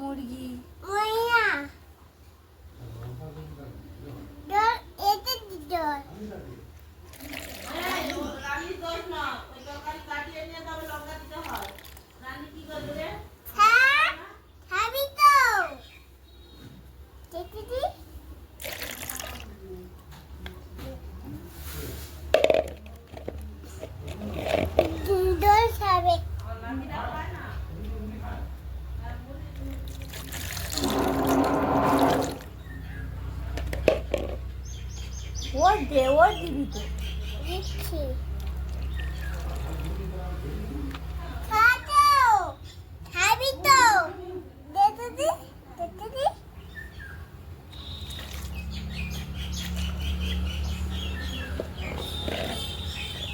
মুরগি। ময়না ডর এতে ডর রানী দোষ না, ওই তরকারি কাটিয়ে নিয়ে তবে লঙ্কা দিতে হয়। রানী কি করবে রে? খাবি তো দেখি দি ডর খাবে আমার রানীরা খায় না। ওর দে, ওর দিবি তো। দিচ্ছি খাতো খাবি তো দে তো দি দেখতে দি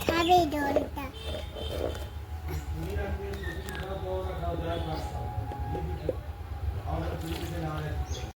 খাবি ডরটা